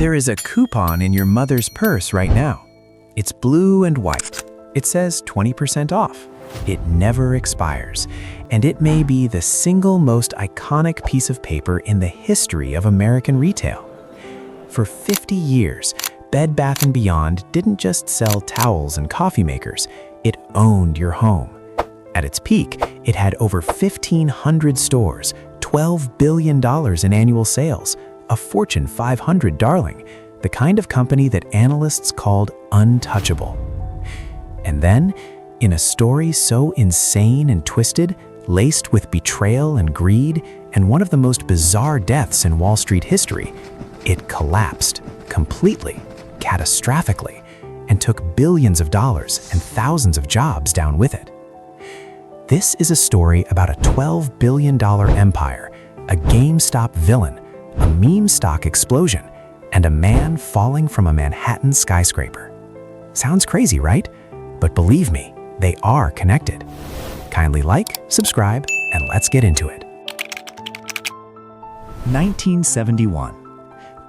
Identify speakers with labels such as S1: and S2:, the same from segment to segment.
S1: There is a coupon in your mother's purse right now. It's blue and white. It says 20% off. It never expires, and it may be the single most iconic piece of paper in the history of American retail. For 50 years, Bed Bath & Beyond didn't just sell towels and coffee makers, it owned your home. At its peak, it had over 1,500 stores, $12 billion in annual sales, a Fortune 500 darling, the kind of company that analysts called untouchable. And then, in a story so insane and twisted, laced with betrayal and greed, and one of the most bizarre deaths in Wall Street history, it collapsed completely, catastrophically, and took billions of dollars and thousands of jobs down with it. This is a story about a $12 billion empire, a GameStop villain, a meme stock explosion, and a man falling from a Manhattan skyscraper. Sounds crazy, right? But believe me, they are connected. Kindly like, subscribe, and let's get into it.
S2: 1971.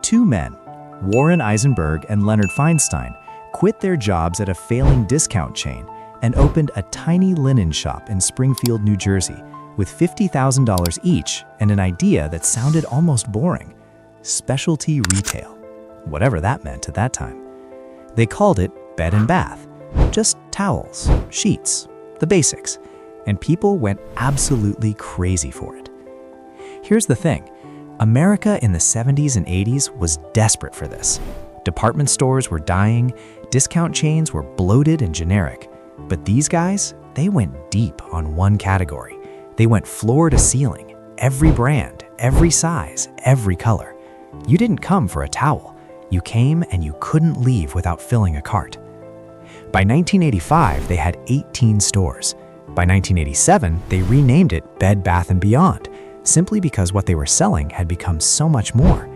S2: Two men, Warren Eisenberg and Leonard Feinstein, quit their jobs at a failing discount chain and opened a tiny linen shop in Springfield, New Jersey, with $50,000 each and an idea that sounded almost boring: specialty retail, whatever that meant at that time. They called it Bed and Bath, just towels, sheets, the basics, and people went absolutely crazy for it. Here's the thing, America in the 70s and 80s was desperate for this. Department stores were dying, discount chains were bloated and generic, but these guys, they went deep on one category. They went floor to ceiling, every brand, every size, every color. You didn't come for a towel. You came and you couldn't leave without filling a cart. By 1985, they had 18 stores. By 1987, they renamed it Bed Bath & Beyond, simply because what they were selling had become so much more.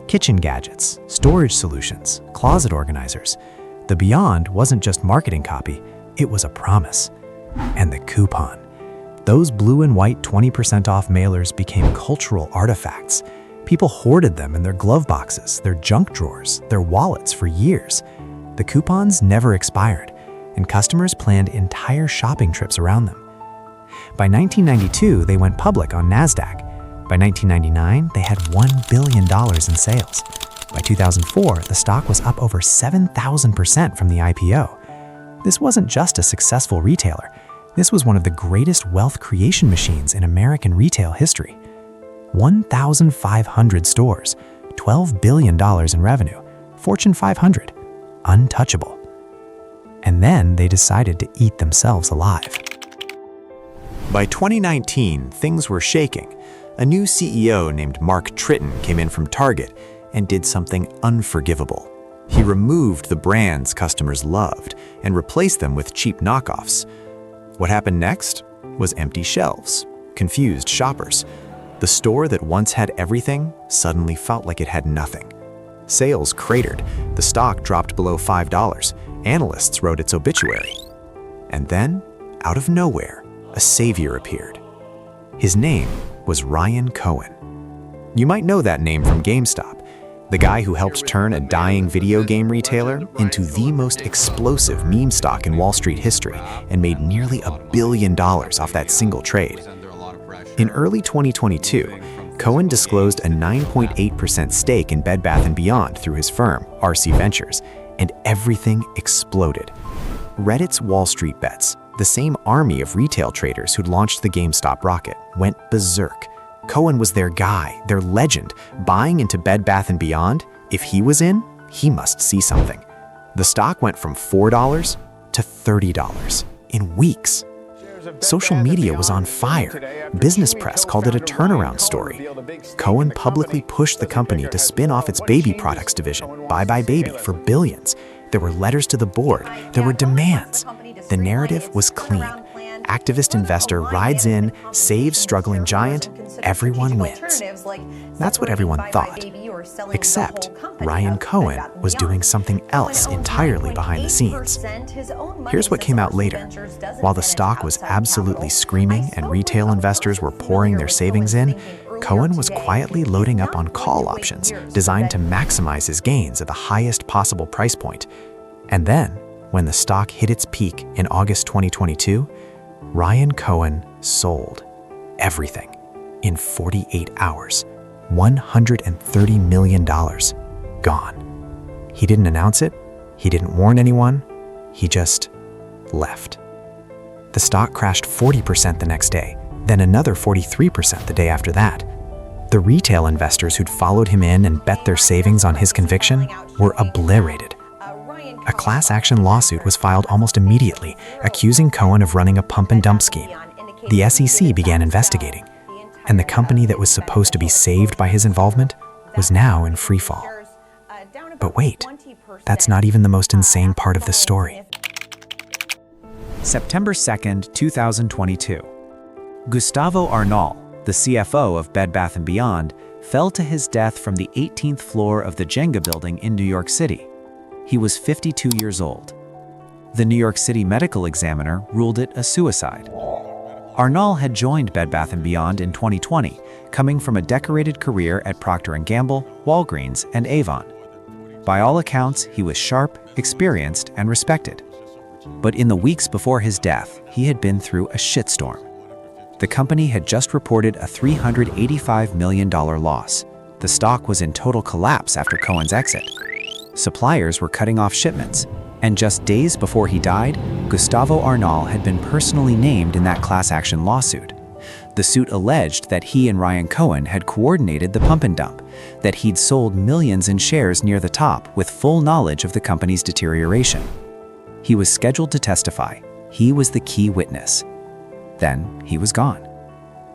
S2: Kitchen gadgets, storage solutions, closet organizers. The Beyond wasn't just marketing copy, it was a promise. And the coupon. Those blue and white 20% off mailers became cultural artifacts. People hoarded them in their glove boxes, their junk drawers, their wallets for years. The coupons never expired, and customers planned entire shopping trips around them. By 1992, they went public on NASDAQ. By 1999, they had $1 billion in sales. By 2004, the stock was up over 7,000% from the IPO. This wasn't just a successful retailer. This was one of the greatest wealth creation machines in American retail history. 1,500 stores, $12 billion in revenue, Fortune 500, untouchable. And then they decided to eat themselves alive.
S1: By 2019, things were shaking. A new CEO named Mark Tritton came in from Target and did something unforgivable. He removed the brands customers loved and replaced them with cheap knockoffs. What happened next was empty shelves, confused shoppers. The store that once had everything suddenly felt like it had nothing. Sales cratered. The stock dropped below $5. Analysts wrote its obituary. And then, out of nowhere, a savior appeared. His name was Ryan Cohen. You might know that name from GameStop, the guy who helped turn a dying video game retailer into the most explosive meme stock in Wall Street history and made nearly $1 billion off that single trade. In early 2022, Cohen disclosed a 9.8% stake in Bed Bath & Beyond through his firm, RC Ventures, and everything exploded. Reddit's Wall Street Bets, the same army of retail traders who'd launched the GameStop rocket, went berserk. Cohen was their guy, their legend, buying into Bed Bath & Beyond. If he was in, he must see something. The stock went from $4 to $30 in weeks. Social media was on fire. Business press called it a turnaround story. Cohen publicly pushed the company to spin off its baby products division, Bye Bye Baby, for billions. There were letters to the board. There were demands. The narrative was clean. Activist investor rides in, saves struggling giant, everyone wins. That's what everyone thought. Except Ryan Cohen was doing something else entirely behind the scenes. Here's what came out later. While the stock was absolutely screaming and retail investors were pouring their savings in, Cohen was quietly loading up on call options designed to maximize his gains at the highest possible price point. And then, when the stock hit its peak in August 2022, Ryan Cohen sold everything in 48 hours. $130 million gone. He didn't announce it. He didn't warn anyone. He just left. The stock crashed 40% the next day, then another 43% the day after that. The retail investors who'd followed him in and bet their savings on his conviction were obliterated. A class action lawsuit was filed almost immediately, accusing Cohen of running a pump and dump scheme. The SEC began investigating, and the company that was supposed to be saved by his involvement was now in free fall. But wait, that's not even the most insane part of the story.
S2: September 2nd, 2022. Gustavo Arnal, the CFO of Bed Bath & Beyond, fell to his death from the 18th floor of the Jenga building in New York City. He was 52 years old. The New York City medical examiner ruled it a suicide. Arnal had joined Bed Bath & Beyond in 2020, coming from a decorated career at Procter & Gamble, Walgreens, and Avon. By all accounts, he was sharp, experienced, and respected. But in the weeks before his death, he had been through a shitstorm. The company had just reported a $385 million loss. The stock was in total collapse after Cohen's exit. Suppliers were cutting off shipments, and just days before he died, Gustavo Arnal had been personally named in that class action lawsuit. The suit alleged that he and Ryan Cohen had coordinated the pump and dump, that he'd sold millions in shares near the top with full knowledge of the company's deterioration. He was scheduled to testify. He was the key witness. Then he was gone.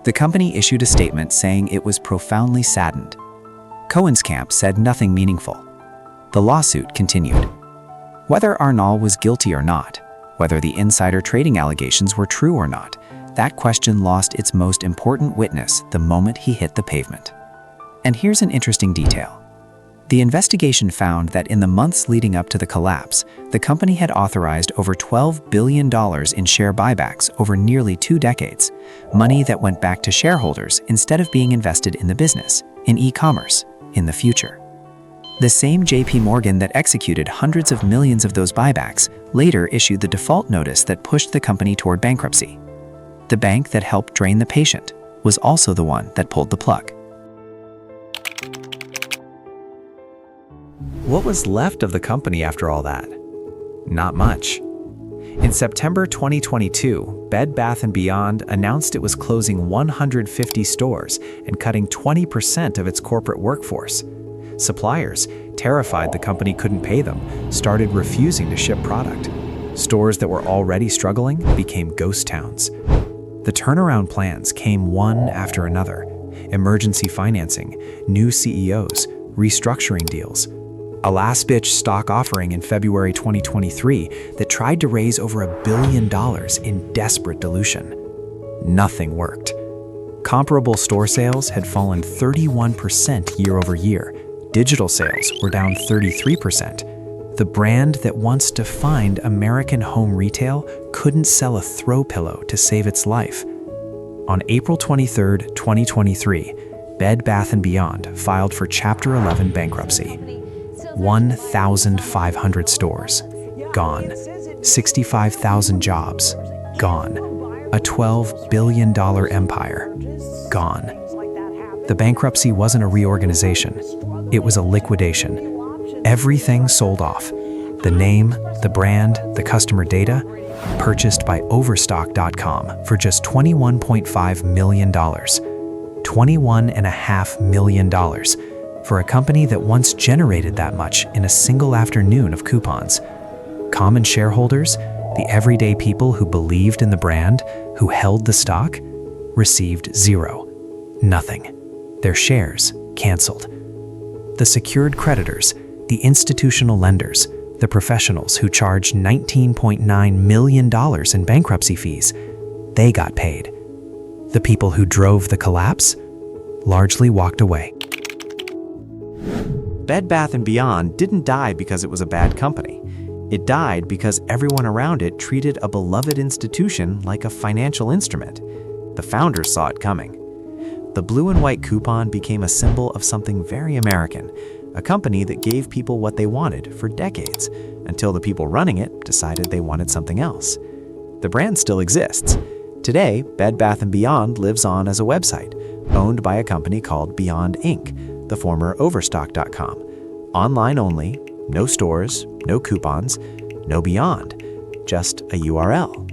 S2: The company issued a statement saying it was profoundly saddened. Cohen's camp said nothing meaningful. The lawsuit continued. Whether Arnal was guilty or not, whether the insider trading allegations were true or not, that question lost its most important witness the moment he hit the pavement. And here's an interesting detail. The investigation found that in the months leading up to the collapse, the company had authorized over $12 billion in share buybacks over nearly 2 decades, money that went back to shareholders instead of being invested in the business, in e-commerce, in the future. The same JP Morgan that executed hundreds of millions of those buybacks later issued the default notice that pushed the company toward bankruptcy. The bank that helped drain the patient was also the one that pulled the plug.
S1: What was left of the company after all that? Not much. In September 2022, Bed Bath & Beyond announced it was closing 150 stores and cutting 20% of its corporate workforce. Suppliers, terrified the company couldn't pay them, started refusing to ship product. Stores that were already struggling became ghost towns. The turnaround plans came one after another. Emergency financing, new CEOs, restructuring deals. A last-ditch stock offering in February 2023 that tried to raise over $1 billion in desperate dilution. Nothing worked. Comparable store sales had fallen 31% year over year. Digital sales were down 33%. The brand that once defined American home retail couldn't sell a throw pillow to save its life. On April 23, 2023, Bed Bath & Beyond filed for Chapter 11 bankruptcy. 1,500 stores, gone. 65,000 jobs, gone. A $12 billion empire, gone. The bankruptcy wasn't a reorganization. It was a liquidation. Everything sold off. The name, the brand, the customer data, purchased by Overstock.com for just $21.5 million. $21.5 million. For a company that once generated that much in a single afternoon of coupons. Common shareholders, the everyday people who believed in the brand, who held the stock, received zero. Nothing. Their shares canceled. The secured creditors, the institutional lenders, the professionals who charged $19.9 million in bankruptcy fees, they got paid. The people who drove the collapse largely walked away. Bed Bath & Beyond didn't die because it was a bad company. It died because everyone around it treated a beloved institution like a financial instrument. The founders saw it coming. The blue and white coupon became a symbol of something very American, a company that gave people what they wanted for decades, until the people running it decided they wanted something else. The brand still exists. Today, Bed Bath & Beyond lives on as a website, owned by a company called Beyond Inc., the former Overstock.com. Online only, no stores, no coupons, no Beyond, just a URL.